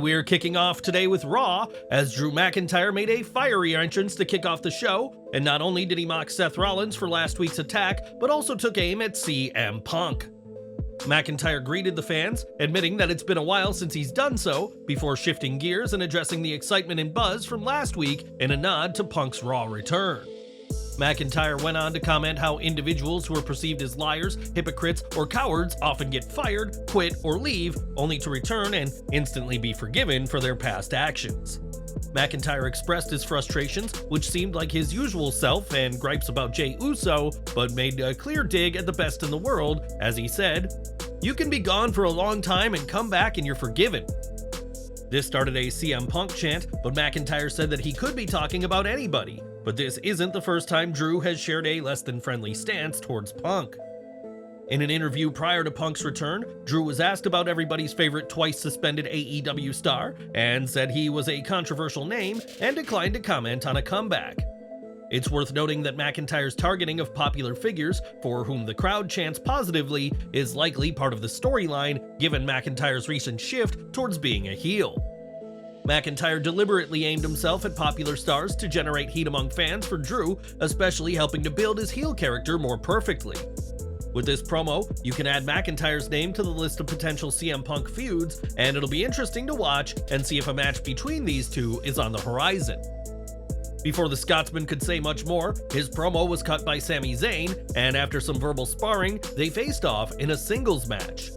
we're kicking off today with Raw, as Drew McIntyre made a fiery entrance to kick off the show, and not only did he mock Seth Rollins for last week's attack, but also took aim at CM Punk. McIntyre greeted the fans, admitting that it's been a while since he's done so, before shifting gears and addressing the excitement and buzz from last week in a nod to Punk's Raw return. McIntyre went on to comment how individuals who are perceived as liars, hypocrites, or cowards often get fired, quit, or leave, only to return and instantly be forgiven for their past actions. McIntyre expressed his frustrations, which seemed like his usual self, and gripes about Jey Uso, but made a clear dig at the best in the world, as he said, "You can be gone for a long time and come back and you're forgiven." This started a CM Punk chant, but McIntyre said that he could be talking about anybody. But this isn't the first time Drew has shared a less than friendly stance towards Punk. In an interview prior to Punk's return, Drew was asked about everybody's favorite twice suspended AEW star, and said he was a controversial name and declined to comment on a comeback. It's worth noting that McIntyre's targeting of popular figures, for whom the crowd chants positively, is likely part of the storyline, given McIntyre's recent shift towards being a heel. McIntyre deliberately aimed himself at popular stars to generate heat among fans for Drew, especially helping to build his heel character more perfectly. With this promo, you can add McIntyre's name to the list of potential CM Punk feuds, and it'll be interesting to watch and see if a match between these two is on the horizon. Before the Scotsman could say much more, his promo was cut by Sami Zayn, and after some verbal sparring, they faced off in a singles match.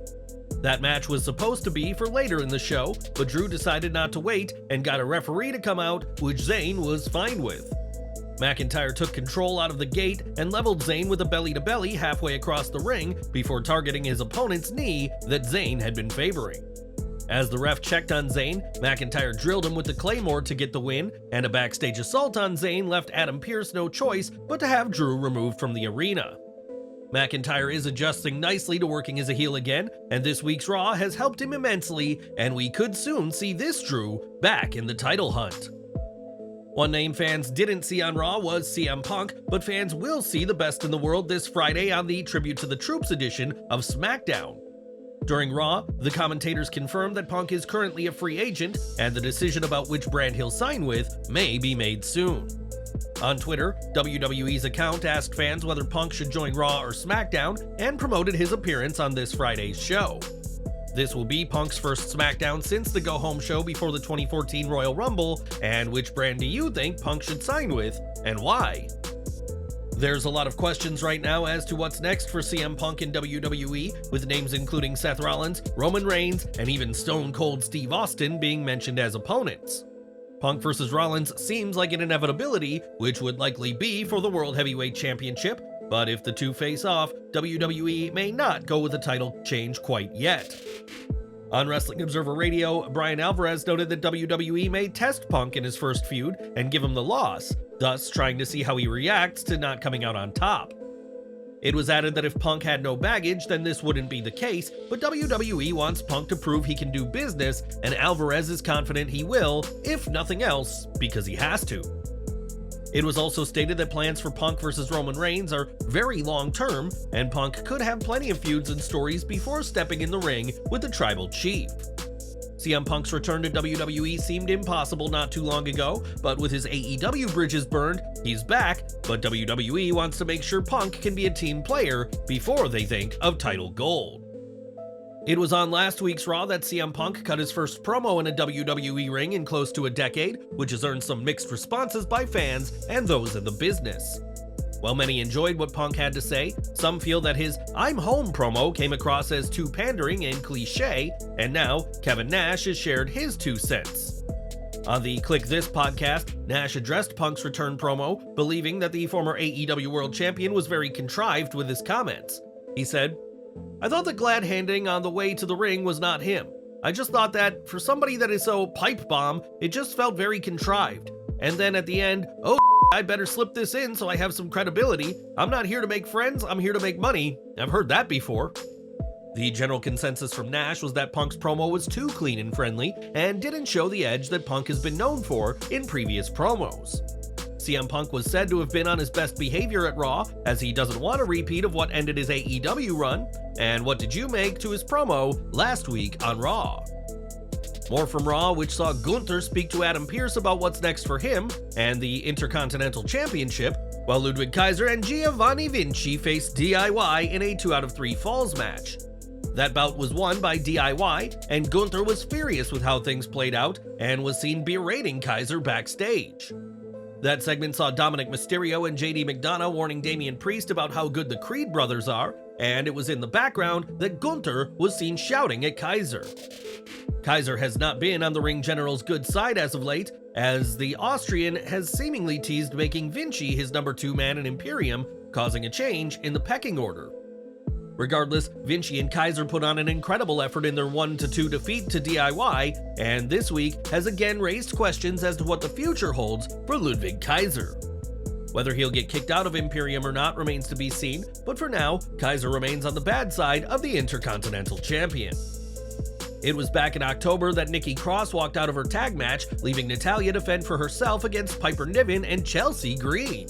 That match was supposed to be for later in the show, but Drew decided not to wait and got a referee to come out, which Zayn was fine with. McIntyre took control out of the gate and leveled Zayn with a belly-to-belly halfway across the ring before targeting his opponent's knee that Zayn had been favoring. As the ref checked on Zayn, McIntyre drilled him with the Claymore to get the win, and a backstage assault on Zayn left Adam Pearce no choice but to have Drew removed from the arena. McIntyre is adjusting nicely to working as a heel again, and this week's Raw has helped him immensely, and we could soon see this Drew back in the title hunt. One name fans didn't see on Raw was CM Punk, but fans will see the best in the world this Friday on the Tribute to the Troops edition of SmackDown. During Raw, the commentators confirmed that Punk is currently a free agent, and the decision about which brand he'll sign with may be made soon. On Twitter, WWE's account asked fans whether Punk should join Raw or SmackDown, and promoted his appearance on this Friday's show. This will be Punk's first SmackDown since the go-home show before the 2014 Royal Rumble, and which brand do you think Punk should sign with, and why? There's a lot of questions right now as to what's next for CM Punk in WWE, with names including Seth Rollins, Roman Reigns, and even Stone Cold Steve Austin being mentioned as opponents. Punk vs. Rollins seems like an inevitability, which would likely be for the World Heavyweight Championship, but if the two face off, WWE may not go with a title change quite yet. On Wrestling Observer Radio, Brian Alvarez noted that WWE may test Punk in his first feud and give him the loss, thus trying to see how he reacts to not coming out on top. It was added that if Punk had no baggage, then this wouldn't be the case, but WWE wants Punk to prove he can do business, and Alvarez is confident he will, if nothing else, because he has to. It was also stated that plans for Punk vs. Roman Reigns are very long-term, and Punk could have plenty of feuds and stories before stepping in the ring with the Tribal Chief. CM Punk's return to WWE seemed impossible not too long ago, but with his AEW bridges burned, he's back, but WWE wants to make sure Punk can be a team player before they think of title gold. It was on last week's Raw that CM Punk cut his first promo in a WWE ring in close to a decade, which has earned some mixed responses by fans and those in the business. While many enjoyed what Punk had to say, some feel that his "I'm home" promo came across as too pandering and cliche, and now Kevin Nash has shared his 2 cents. On the Click This podcast, Nash addressed Punk's return promo, believing that the former AEW World Champion was very contrived with his comments. He said, "I thought the glad handing on the way to the ring was not him. I just thought that, for somebody that is so pipe bomb, it just felt very contrived. And then at the end, oh, I better slip this in so I have some credibility. I'm not here to make friends, I'm here to make money. I've heard that before." The general consensus from Nash was that Punk's promo was too clean and friendly, and didn't show the edge that Punk has been known for in previous promos. CM Punk was said to have been on his best behavior at Raw, as he doesn't want a repeat of what ended his AEW run. And what did you make to his promo last week on Raw? More from Raw, which saw Gunther speak to Adam Pearce about what's next for him and the Intercontinental Championship, while Ludwig Kaiser and Giovanni Vinci faced DIY in a 2 out of 3 falls match. That bout was won by DIY, and Gunther was furious with how things played out and was seen berating Kaiser backstage. That segment saw Dominic Mysterio and JD McDonough warning Damian Priest about how good the Creed brothers are, and it was in the background that Gunther was seen shouting at Kaiser. Kaiser has not been on the Ring General's good side as of late, as the Austrian has seemingly teased making Vinci his number 2 man in Imperium, causing a change in the pecking order. Regardless, Vinci and Kaiser put on an incredible effort in their 1-2 defeat to DIY, and this week has again raised questions as to what the future holds for Ludwig Kaiser. Whether he'll get kicked out of Imperium or not remains to be seen, but for now, Kaiser remains on the bad side of the Intercontinental Champion. It was back in October that Nikki Cross walked out of her tag match, leaving Natalya to fend for herself against Piper Niven and Chelsea Green.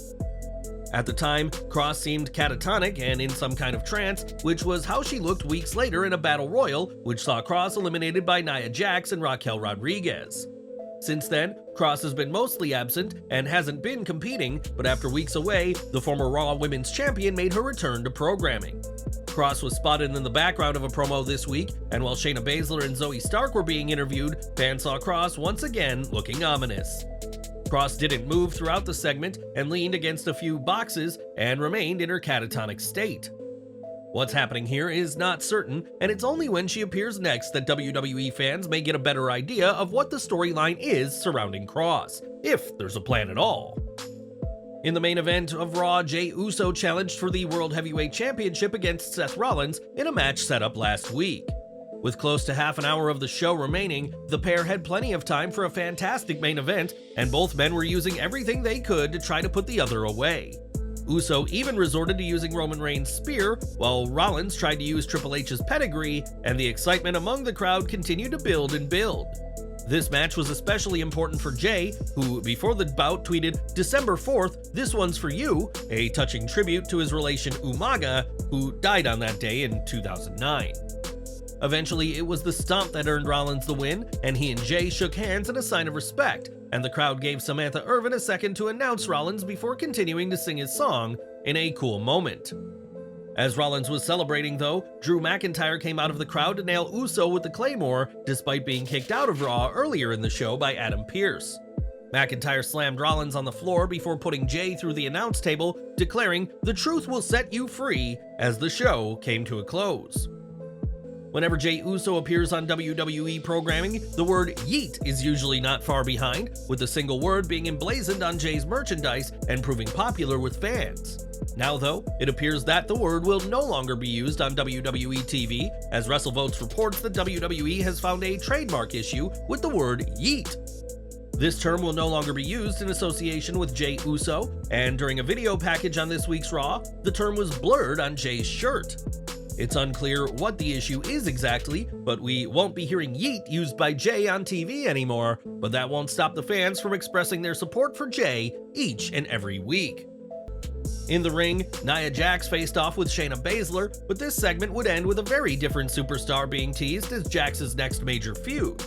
At the time, Cross seemed catatonic and in some kind of trance, which was how she looked weeks later in a Battle Royal, which saw Cross eliminated by Nia Jax and Raquel Rodriguez. Since then, Cross has been mostly absent and hasn't been competing, but after weeks away, the former Raw Women's Champion made her return to programming. Cross was spotted in the background of a promo this week, and while Shayna Baszler and Zoe Stark were being interviewed, fans saw Cross once again looking ominous. Cross didn't move throughout the segment and leaned against a few boxes and remained in her catatonic state. What's happening here is not certain, and it's only when she appears next that WWE fans may get a better idea of what the storyline is surrounding Cross, if there's a plan at all. In the main event of Raw, Jey Uso challenged for the World Heavyweight Championship against Seth Rollins in a match set up last week. With close to half an hour of the show remaining, the pair had plenty of time for a fantastic main event, and both men were using everything they could to try to put the other away. Uso even resorted to using Roman Reigns' spear, while Rollins tried to use Triple H's pedigree, and the excitement among the crowd continued to build and build. This match was especially important for Jey, who before the bout tweeted, "December 4th, this one's for you," a touching tribute to his relation Umaga, who died on that day in 2009. Eventually, it was the stomp that earned Rollins the win, and he and Jey shook hands in a sign of respect, and the crowd gave Samantha Irvin a second to announce Rollins before continuing to sing his song in a cool moment. As Rollins was celebrating though, Drew McIntyre came out of the crowd to nail Uso with the Claymore, despite being kicked out of Raw earlier in the show by Adam Pearce. McIntyre slammed Rollins on the floor before putting Jey through the announce table, declaring, "The truth will set you free," as the show came to a close. Whenever Jey Uso appears on WWE programming, the word Yeet is usually not far behind, with the single word being emblazoned on Jey's merchandise and proving popular with fans. Now though, it appears that the word will no longer be used on WWE TV, as WrestleVotes reports that WWE has found a trademark issue with the word Yeet. This term will no longer be used in association with Jey Uso, and during a video package on this week's Raw, the term was blurred on Jey's shirt. It's unclear what the issue is exactly, but we won't be hearing Yeet used by Jey on TV anymore, but that won't stop the fans from expressing their support for Jey each and every week. In the ring, Nia Jax faced off with Shayna Baszler, but this segment would end with a very different superstar being teased as Jax's next major feud.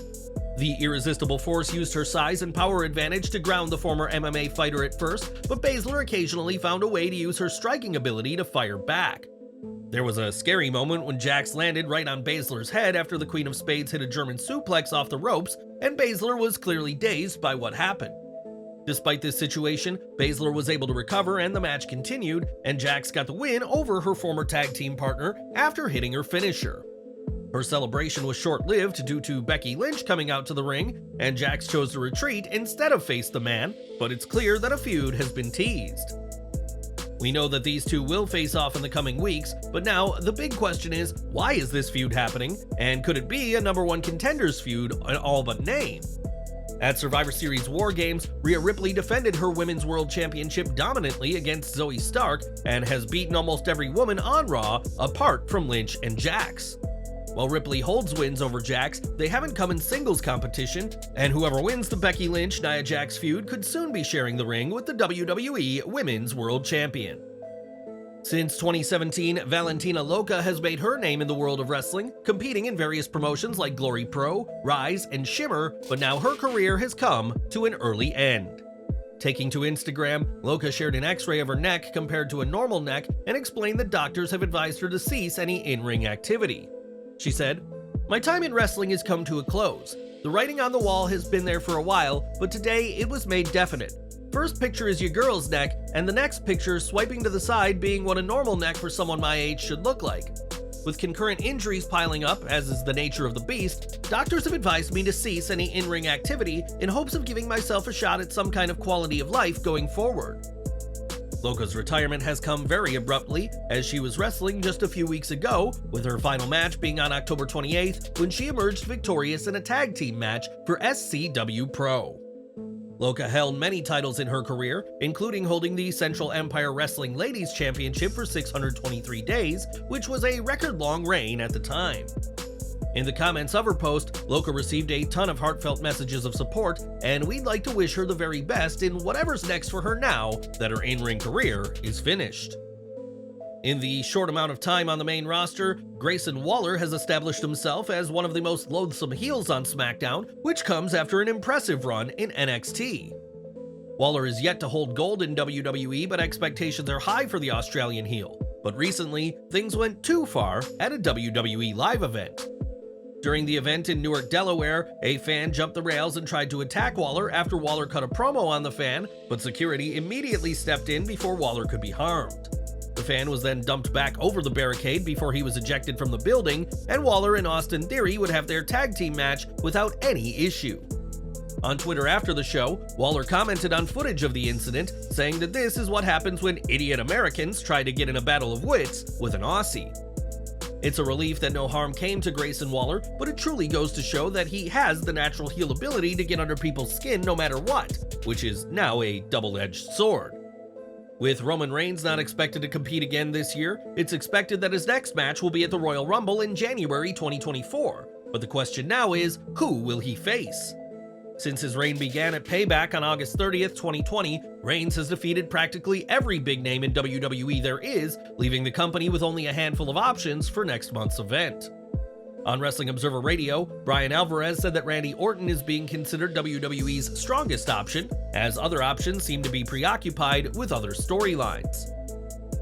The Irresistible Force used her size and power advantage to ground the former MMA fighter at first, but Baszler occasionally found a way to use her striking ability to fire back. There was a scary moment when Jax landed right on Baszler's head after the Queen of Spades hit a German suplex off the ropes, and Baszler was clearly dazed by what happened. Despite this situation, Baszler was able to recover and the match continued, and Jax got the win over her former tag team partner after hitting her finisher. Her celebration was short-lived due to Becky Lynch coming out to the ring, and Jax chose to retreat instead of face the man, but it's clear that a feud has been teased. We know that these two will face off in the coming weeks, but now the big question is, why is this feud happening, and could it be a number one contenders feud in all but name? At Survivor Series War Games, Rhea Ripley defended her Women's World Championship dominantly against Zoe Stark and has beaten almost every woman on Raw apart from Lynch and Jax. While Ripley holds wins over Jax, they haven't come in singles competition, and whoever wins the Becky Lynch-Nia Jax feud could soon be sharing the ring with the WWE Women's World Champion. Since 2017, Valentina Loca has made her name in the world of wrestling, competing in various promotions like Glory Pro, Rise, and Shimmer, but now her career has come to an early end. Taking to Instagram, Loca shared an x-ray of her neck compared to a normal neck and explained that doctors have advised her to cease any in-ring activity. She said, "My time in wrestling has come to a close. The writing on the wall has been there for a while, but today it was made definite. First picture is your girl's neck, and the next picture swiping to the side being what a normal neck for someone my age should look like. With concurrent injuries piling up, as is the nature of the beast, doctors have advised me to cease any in-ring activity in hopes of giving myself a shot at some kind of quality of life going forward." Loca's retirement has come very abruptly, as she was wrestling just a few weeks ago, with her final match being on October 28th when she emerged victorious in a tag team match for SCW Pro. Loca held many titles in her career, including holding the Central Empire Wrestling Ladies Championship for 623 days, which was a record-long reign at the time. In the comments of her post, Loca received a ton of heartfelt messages of support, and we'd like to wish her the very best in whatever's next for her now that her in-ring career is finished. In the short amount of time on the main roster, Grayson Waller has established himself as one of the most loathsome heels on SmackDown, which comes after an impressive run in NXT. Waller is yet to hold gold in WWE, but expectations are high for the Australian heel. But recently, things went too far at a WWE live event. During the event in Newark, Delaware, a fan jumped the rails and tried to attack Waller after Waller cut a promo on the fan, but security immediately stepped in before Waller could be harmed. The fan was then dumped back over the barricade before he was ejected from the building, and Waller and Austin Theory would have their tag team match without any issue. On Twitter after the show, Waller commented on footage of the incident, saying that this is what happens when idiot Americans try to get in a battle of wits with an Aussie. It's a relief that no harm came to Grayson Waller, but it truly goes to show that he has the natural heel ability to get under people's skin no matter what, which is now a double-edged sword. With Roman Reigns not expected to compete again this year, it's expected that his next match will be at the Royal Rumble in January 2024, but the question now is, who will he face? Since his reign began at Payback on August 30th, 2020, Reigns has defeated practically every big name in WWE there is, leaving the company with only a handful of options for next month's event. On Wrestling Observer Radio, Brian Alvarez said that Randy Orton is being considered WWE's strongest option, as other options seem to be preoccupied with other storylines.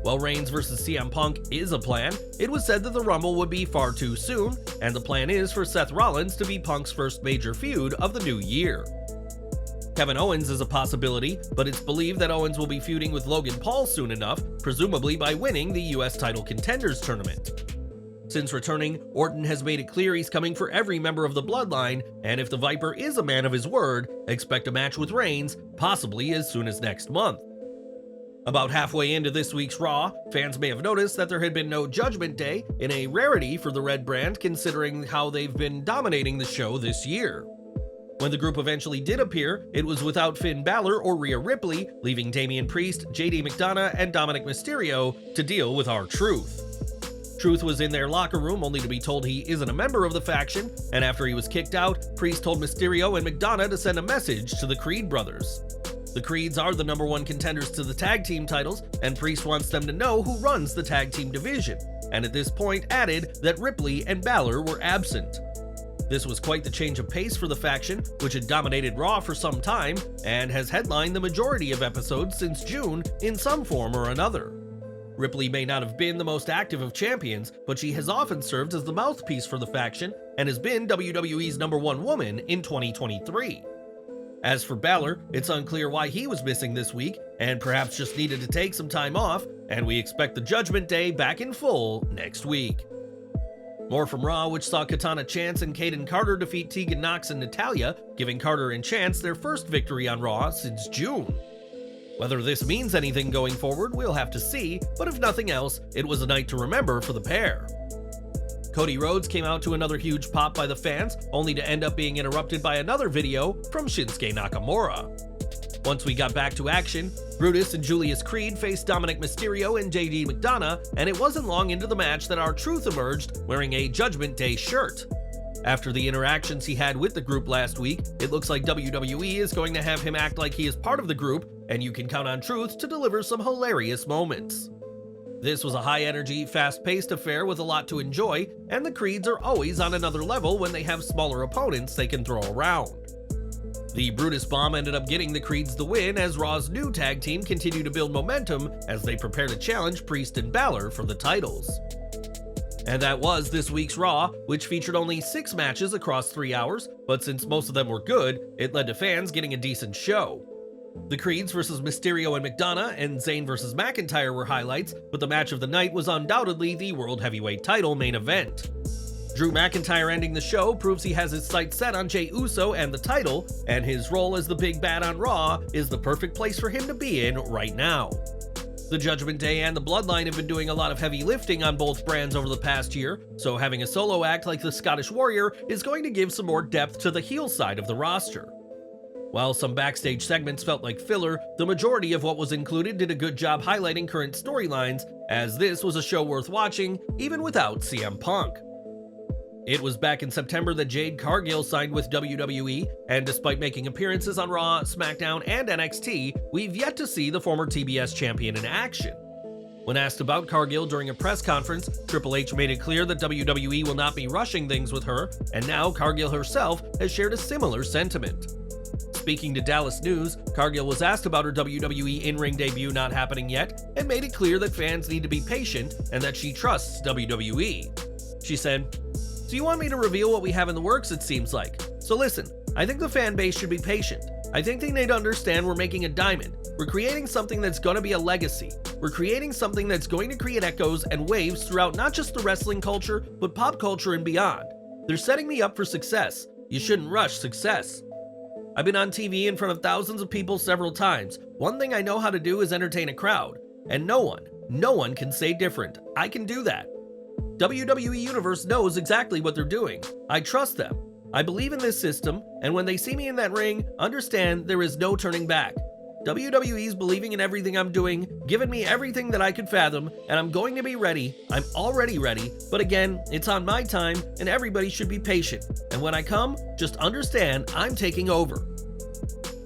While Reigns vs. CM Punk is a plan, it was said that the Rumble would be far too soon, and the plan is for Seth Rollins to be Punk's first major feud of the new year. Kevin Owens is a possibility, but it's believed that Owens will be feuding with Logan Paul soon enough, presumably by winning the US title Contenders tournament. Since returning, Orton has made it clear he's coming for every member of the Bloodline, and if the Viper is a man of his word, expect a match with Reigns, possibly as soon as next month. About halfway into this week's Raw, fans may have noticed that there had been no Judgment Day, in a rarity for the Red brand considering how they've been dominating the show this year. When the group eventually did appear, it was without Finn Balor or Rhea Ripley, leaving Damian Priest, JD McDonough, and Dominic Mysterio to deal with R-Truth. Truth was in their locker room only to be told he isn't a member of the faction, and after he was kicked out, Priest told Mysterio and McDonough to send a message to the Creed brothers. The Creeds are the #1 contenders to the tag team titles, and Priest wants them to know who runs the tag team division, and at this point added that Ripley and Balor were absent. This was quite the change of pace for the faction, which had dominated Raw for some time, and has headlined the majority of episodes since June in some form or another. Ripley may not have been the most active of champions, but she has often served as the mouthpiece for the faction and has been WWE's #1 woman in 2023. As for Balor, it's unclear why he was missing this week, and perhaps just needed to take some time off, and we expect the Judgment Day back in full next week. More from Raw, which saw Katana Chance and Kaden Carter defeat Tegan Nox and Natalya, giving Carter and Chance their first victory on Raw since June. Whether this means anything going forward, we'll have to see, but if nothing else, it was a night to remember for the pair. Cody Rhodes came out to another huge pop by the fans, only to end up being interrupted by another video from Shinsuke Nakamura. Once we got back to action, Brutus and Julius Creed faced Dominic Mysterio and JD McDonough, and it wasn't long into the match that R-Truth emerged wearing a Judgment Day shirt. After the interactions he had with the group last week, it looks like WWE is going to have him act like he is part of the group, and you can count on Truth to deliver some hilarious moments. This was a high-energy, fast-paced affair with a lot to enjoy, and the Creeds are always on another level when they have smaller opponents they can throw around. The Brutus Bomb ended up getting the Creeds the win as Raw's new tag team continued to build momentum as they prepare to challenge Priest and Baszler for the titles. And that was this week's Raw, which featured only 6 matches across 3 hours, but since most of them were good, it led to fans getting a decent show. The Creeds vs. Mysterio and McDonough and Zayn vs. McIntyre were highlights, but the match of the night was undoubtedly the World Heavyweight title main event. Drew McIntyre ending the show proves he has his sights set on Jey Uso and the title, and his role as the big bad on Raw is the perfect place for him to be in right now. The Judgment Day and the Bloodline have been doing a lot of heavy lifting on both brands over the past year, so having a solo act like the Scottish Warrior is going to give some more depth to the heel side of the roster. While some backstage segments felt like filler, the majority of what was included did a good job highlighting current storylines, as this was a show worth watching, even without CM Punk. It was back in September that Jade Cargill signed with WWE, and despite making appearances on Raw, SmackDown, and NXT, we've yet to see the former TBS champion in action. When asked about Cargill during a press conference, Triple H made it clear that WWE will not be rushing things with her, and now Cargill herself has shared a similar sentiment. Speaking to Dallas News, Cargill was asked about her WWE in-ring debut not happening yet, and made it clear that fans need to be patient and that she trusts WWE. She said, "So you want me to reveal what we have in the works, it seems like. So listen, I think the fan base should be patient. I think they need to understand we're making a diamond. We're creating something that's going to be a legacy. We're creating something that's going to create echoes and waves throughout not just the wrestling culture, but pop culture and beyond. They're setting me up for success. You shouldn't rush success. I've been on TV in front of thousands of people several times. One thing I know how to do is entertain a crowd. And no one can say different. I can do that. WWE Universe knows exactly what they're doing. I trust them. I believe in this system, and when they see me in that ring, understand there is no turning back. WWE's believing in everything I'm doing, giving me everything that I could fathom, and I'm going to be ready. I'm already ready, but again, it's on my time, and everybody should be patient. And when I come, just understand I'm taking over."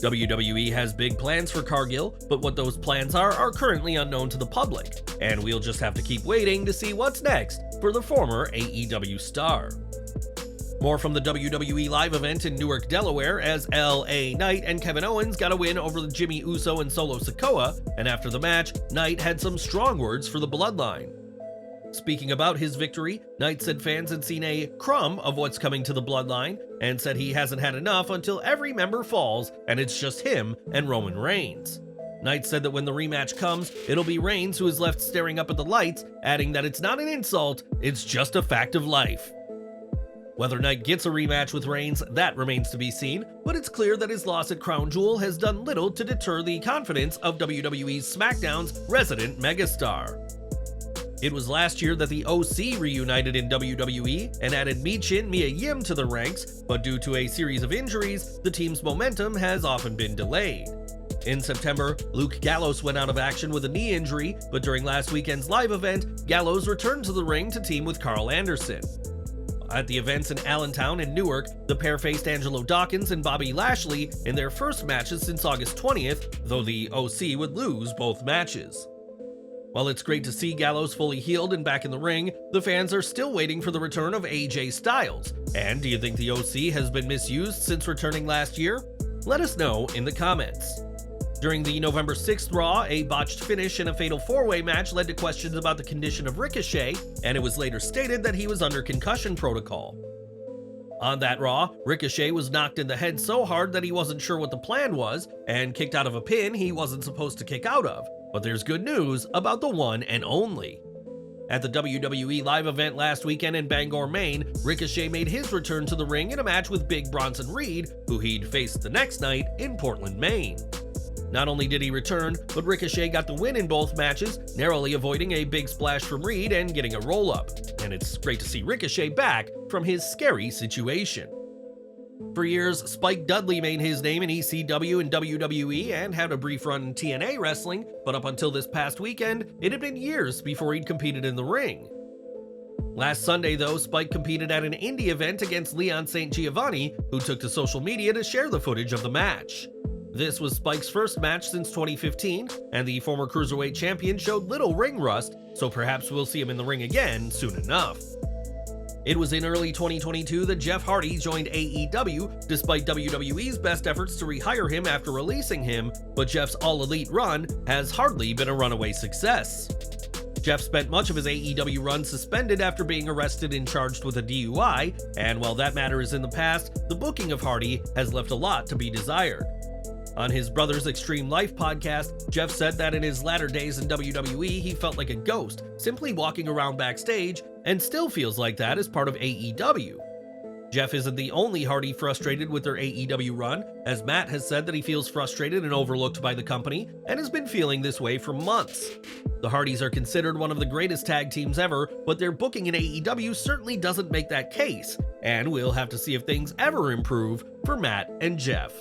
WWE has big plans for Cargill, but what those plans are currently unknown to the public, and we'll just have to keep waiting to see what's next for the former AEW star. More from the WWE live event in Newark, Delaware, as LA Knight and Kevin Owens got a win over the Jimmy Uso and Solo Sikoa, and after the match, Knight had some strong words for the Bloodline. Speaking about his victory, Knight said fans had seen a crumb of what's coming to the Bloodline, and said he hasn't had enough until every member falls and it's just him and Roman Reigns. Knight said that when the rematch comes, it'll be Reigns who is left staring up at the lights, adding that it's not an insult, it's just a fact of life. Whether Knight gets a rematch with Reigns, that remains to be seen, but it's clear that his loss at Crown Jewel has done little to deter the confidence of WWE's SmackDown's resident megastar. It was last year that the OC reunited in WWE and added Michin Mia Yim to the ranks, but due to a series of injuries, the team's momentum has often been delayed. In September, Luke Gallows went out of action with a knee injury, but during last weekend's live event, Gallows returned to the ring to team with Carl Anderson. At the events in Allentown and Newark, the pair faced Angelo Dawkins and Bobby Lashley in their first matches since August 20th, though the OC would lose both matches. While it's great to see Gallows fully healed and back in the ring, the fans are still waiting for the return of AJ Styles. And do you think the OC has been misused since returning last year? Let us know in the comments. During the November 6th Raw, a botched finish in a fatal 4-way match led to questions about the condition of Ricochet, and it was later stated that he was under concussion protocol. On that Raw, Ricochet was knocked in the head so hard that he wasn't sure what the plan was, and kicked out of a pin he wasn't supposed to kick out of. But there's good news about the one and only. At the WWE live event last weekend in Bangor, Maine, Ricochet made his return to the ring in a match with Big Bronson Reed, who he'd faced the next night in Portland, Maine. Not only did he return, but Ricochet got the win in both matches, narrowly avoiding a big splash from Reed and getting a roll-up. And it's great to see Ricochet back from his scary situation. For years, Spike Dudley made his name in ECW and WWE and had a brief run in TNA wrestling, but up until this past weekend, it had been years before he'd competed in the ring. Last Sunday, though, Spike competed at an indie event against Leon St. Giovanni, who took to social media to share the footage of the match. This was Spike's first match since 2015, and the former Cruiserweight champion showed little ring rust, so perhaps we'll see him in the ring again soon enough. It was in early 2022 that Jeff Hardy joined AEW despite WWE's best efforts to rehire him after releasing him, but Jeff's All Elite run has hardly been a runaway success. Jeff spent much of his AEW run suspended after being arrested and charged with a DUI, and while that matter is in the past, the booking of Hardy has left a lot to be desired. On his Brothers Extreme Life podcast, Jeff said that in his latter days in WWE, he felt like a ghost, simply walking around backstage, and still feels like that as part of AEW. Jeff isn't the only Hardy frustrated with their AEW run, as Matt has said that he feels frustrated and overlooked by the company, and has been feeling this way for months. The Hardys are considered one of the greatest tag teams ever, but their booking in AEW certainly doesn't make that case, and we'll have to see if things ever improve for Matt and Jeff.